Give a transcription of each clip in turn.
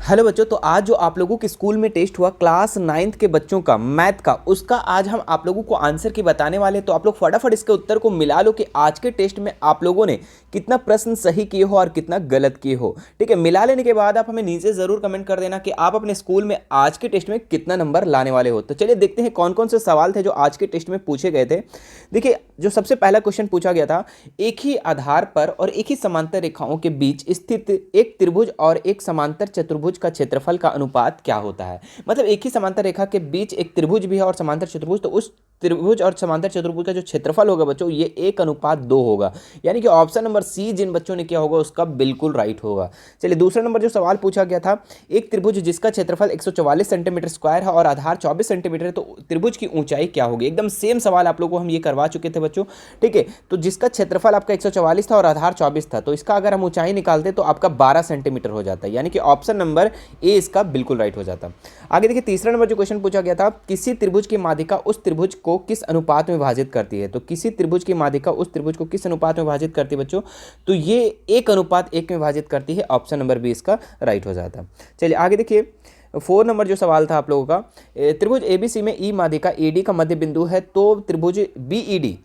Hello बच्चों, तो आज जो आप लोगों के स्कूल में टेस्ट हुआ क्लास 9th के बच्चों का मैथ का, उसका आज हम आप लोगों को आंसर की बताने वाले हैं। तो आप लोग फटाफट इसके उत्तर को मिला लो कि आज के टेस्ट में आप लोगों ने कितना प्रश्न सही किए हो और कितना गलत किए हो। ठीक है, मिला लेने के बाद आप हमें नीचे ज़रूर कमेंट कर देना कि आप अपने स्कूल में आज के टेस्ट में कितना नंबर लाने वाले हो। तो चलिए देखते हैं कौन कौन से सवाल थे जो आज के टेस्ट में पूछे गए थे। देखिए, जो सबसे पहला क्वेश्चन पूछा गया था, एक ही आधार पर और एक ही समांतर रेखाओं के बीच स्थित एक त्रिभुज और एक समांतर चतुर्भुज का क्षेत्रफल का अनुपात क्या होता है। मतलब एक ही समांतर रेखा के बीच एक त्रिभुज भी है और समांतर चतुर्भुज, तो उस त्रिभुज और समांतर चतुर्भुज का जो क्षेत्रफल होगा बच्चों, ये 1:2 होगा। यानी कि ऑप्शन नंबर सी जिन बच्चों ने किया होगा उसका बिल्कुल राइट होगा। चलिए दूसरा नंबर जो सवाल पूछा गया था, एक त्रिभुज जिसका क्षेत्रफल 144 सेंटीमीटर स्क्वायर है और आधार 24 सेंटीमीटर है, तो त्रिभुज की ऊंचाई क्या होगी। एकदम सेम सवाल आप लोगों को हम ये करवा चुके थे बच्चों। ठीक है, तो जिसका क्षेत्रफल आपका 144 था और आधार 24 था, तो इसका अगर हम ऊंचाई निकालते तो आपका 12 सेंटीमीटर हो जाता है। यानी कि ऑप्शन नंबर ए इसका बिल्कुल राइट हो जाता। आगे देखिए, तीसरा नंबर जो क्वेश्चन पूछा गया था, किसी त्रिभुज की माध्यिका उस त्रिभुज को किस अनुपात में विभाजित करती है। तो किसी त्रिभुज की माध्यिका उस त्रिभुज को किस अनुपात में विभाजित करती है बच्चों, तो ये 1:1 में विभाजित करती है। ऑप्शन नंबर बी इसका राइट हो जाता। चलिए आगे देखिए, 4 नंबर जो सवाल था आप लोगों का, त्रिभुज एबीसी में ई माध्यिका एडी का मध्य बिंदु है, तो त्रिभुज बीईडी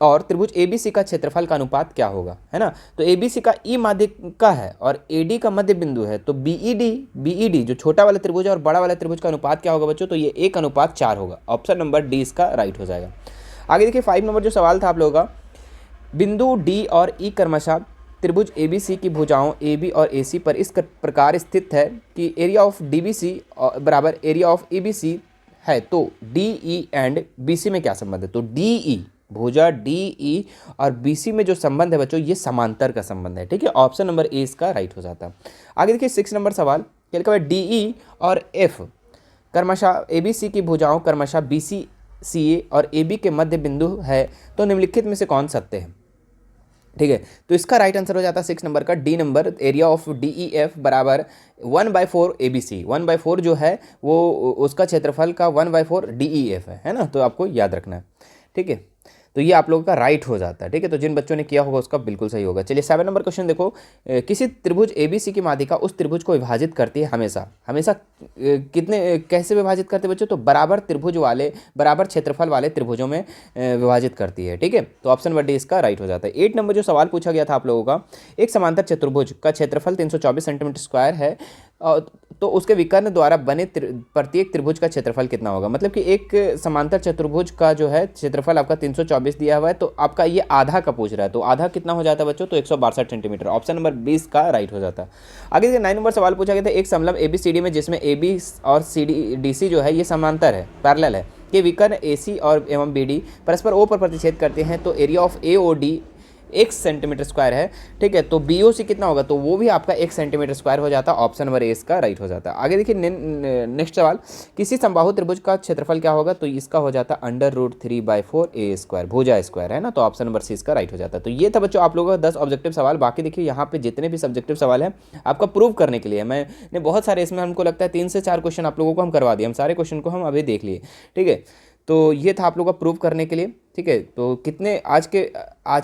और त्रिभुज एबीसी का क्षेत्रफल का अनुपात क्या होगा, है ना। तो एबीसी का ई माध्यिका है और एडी का मध्य बिंदु है, तो बीईडी जो छोटा वाला त्रिभुज है और बड़ा वाला त्रिभुज का अनुपात क्या होगा बच्चों, तो ये 1:4 होगा। ऑप्शन नंबर डी इसका राइट हो जाएगा। आगे देखिए, 5 नंबर जो सवाल था आप लोगों का, बिंदु डी और ई क्रमशः त्रिभुज एबीसी की भुजाओं एबी और एसी पर इस प्रकार स्थित है कि एरिया ऑफ डीबीसी बराबर एरिया ऑफ ईबीसी है, तो डीई एंड बीसी में क्या संबंध है। तो डीई भुजा डीई और बीसी में जो संबंध है बच्चों, ये समांतर का संबंध है। ठीक है, ऑप्शन नंबर ए इसका राइट हो जाता है। आगे देखिए 6 नंबर सवाल, क्या लिखा हुआ है, डीई और एफ क्रमशः एबीसी की भुजाओं क्रमशः बीसी सीए और एबी के मध्य बिंदु है, तो निम्नलिखित में से कौन सत्य है। ठीक है, तो इसका राइट आंसर हो जाता है 6 नंबर का D number, area of DEF बराबर 1/4 एबीसी। 1/4 जो है वो उसका क्षेत्रफल का 1/4 डीईएफ है ना, तो आपको याद रखना है। ठीक है, तो ये आप लोगों का राइट हो जाता है। ठीक है, तो जिन बच्चों ने किया होगा उसका बिल्कुल सही होगा। चलिए 7 नंबर क्वेश्चन देखो, किसी त्रिभुज एबीसी की माध्यिका उस त्रिभुज को विभाजित करती है हमेशा हमेशा कितने कैसे विभाजित करते हैं बच्चों, तो बराबर त्रिभुज वाले बराबर क्षेत्रफल वाले त्रिभुजों में विभाजित करती है। ठीक है, तो ऑप्शन नंबर डी इसका राइट हो जाता है। 8 नंबर जो सवाल पूछा गया था आप लोगों का, एक समांतर चतुर्भुज का क्षेत्रफल 324 सेंटीमीटर स्क्वायर है, तो उसके विकर्ण द्वारा बने प्रत्येक त्रिभुज का क्षेत्रफल कितना होगा। मतलब कि एक समांतर चतुर्भुज का जो है क्षेत्रफल आपका 324 दिया हुआ है, तो आपका ये आधा का पूछ रहा है, तो आधा कितना हो जाता है बच्चों, तो 162 सेंटीमीटर। ऑप्शन नंबर 20 का राइट हो जाता है। आगे 9 नंबर सवाल पूछा गया था, एक समलंब एबीसीडी में जिसमें एबी और सीडी डीसी जो है ये समांतर है, पैरेलल है, कि विकर्ण एसी और एवं बीडी परस्पर ओ पर प्रतिच्छेद करते हैं, तो area of AOD 1 centimetre square है। ठीक है, तो बीओसी कितना होगा, तो वो भी आपका 1 सेंटीमीटर स्क्वायर हो जाता है। ऑप्शन नंबर ए इसका राइट हो जाता है। आगे देखिए नेक्स्ट सवाल, किसी समबाहु त्रिभुज का क्षेत्रफल क्या होगा, तो इसका हो जाता है √3/4 ए स्क्वायर, भुजा स्क्वायर है ना, तो ऑप्शन नंबर सी इसका राइट हो जाता है। तो ये था बच्चों आप लोगों का 10 ऑब्जेक्टिव सवाल। बाकी देखिए यहाँ पे जितने भी सब्जेक्टिव सवाल हैं आपका प्रूव करने के लिए मैंने बहुत सारे, इसमें हमको लगता है 3 से 4 क्वेश्चन आप लोगों को हम करवा दिए, हम सारे क्वेश्चन को हम अभी देख लिए। ठीक है, तो ये था आप लोग का प्रूव करने के लिए। ठीक है, तो कितने आज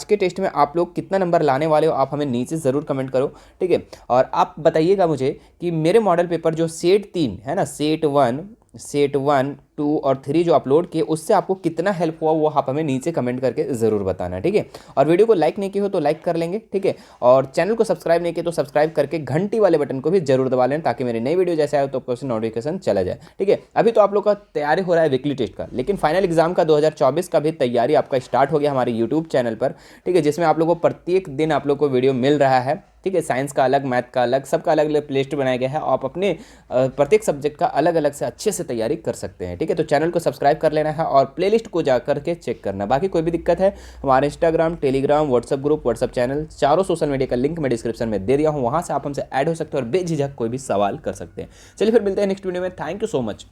के टेस्ट में आप लोग कितना नंबर लाने वाले हो, आप हमें नीचे ज़रूर कमेंट करो। ठीक है, और आप बताइएगा मुझे कि मेरे मॉडल पेपर जो सेट 3 है ना, सेट 1, 2 और 3 जो अपलोड किए, उससे आपको कितना हेल्प हुआ वो आप हमें नीचे कमेंट करके ज़रूर बताना। ठीक है, और वीडियो को लाइक नहीं किया हो तो लाइक कर लेंगे। ठीक है, और चैनल को सब्सक्राइब नहीं किया तो सब्सक्राइब करके घंटी वाले बटन को भी जरूर दबा लें, ताकि मेरी नई वीडियो जैसे आए तो आपको नोटिफिकेशन चला जाए। ठीक है, अभी तो आप लोग का तैयारी हो रहा है वीकली टेस्ट का, लेकिन फाइनल एग्जाम का 2024 का भी तैयारी आपका स्टार्ट हो गया हमारे यूट्यूब चैनल पर। ठीक है, जिसमें आप लोगों को प्रत्येक दिन आप लोग को वीडियो मिल रहा है। ठीक है, साइंस का अलग, मैथ का अलग, सबका अलग अलग प्लेलिस्ट बनाया गया है। आप अपने प्रत्येक सब्जेक्ट का अलग अलग से अच्छे से तैयारी कर सकते हैं। ठीक है, तो चैनल को सब्सक्राइब कर लेना है और प्लेलिस्ट को जा करके चेक करना। बाकी कोई भी दिक्कत है, हमारे Instagram, Telegram, WhatsApp group, WhatsApp channel, चारों सोशल मीडिया का लिंक मैं डिस्क्रिप्शन में दे दिया हूँ, वहाँ से आप हमसे ऐड हो सकते हैं और बेझिझक कोई भी सवाल कर सकते हैं। चलिए फिर मिलते हैं नेक्स्ट वीडियो में। Thank you so much.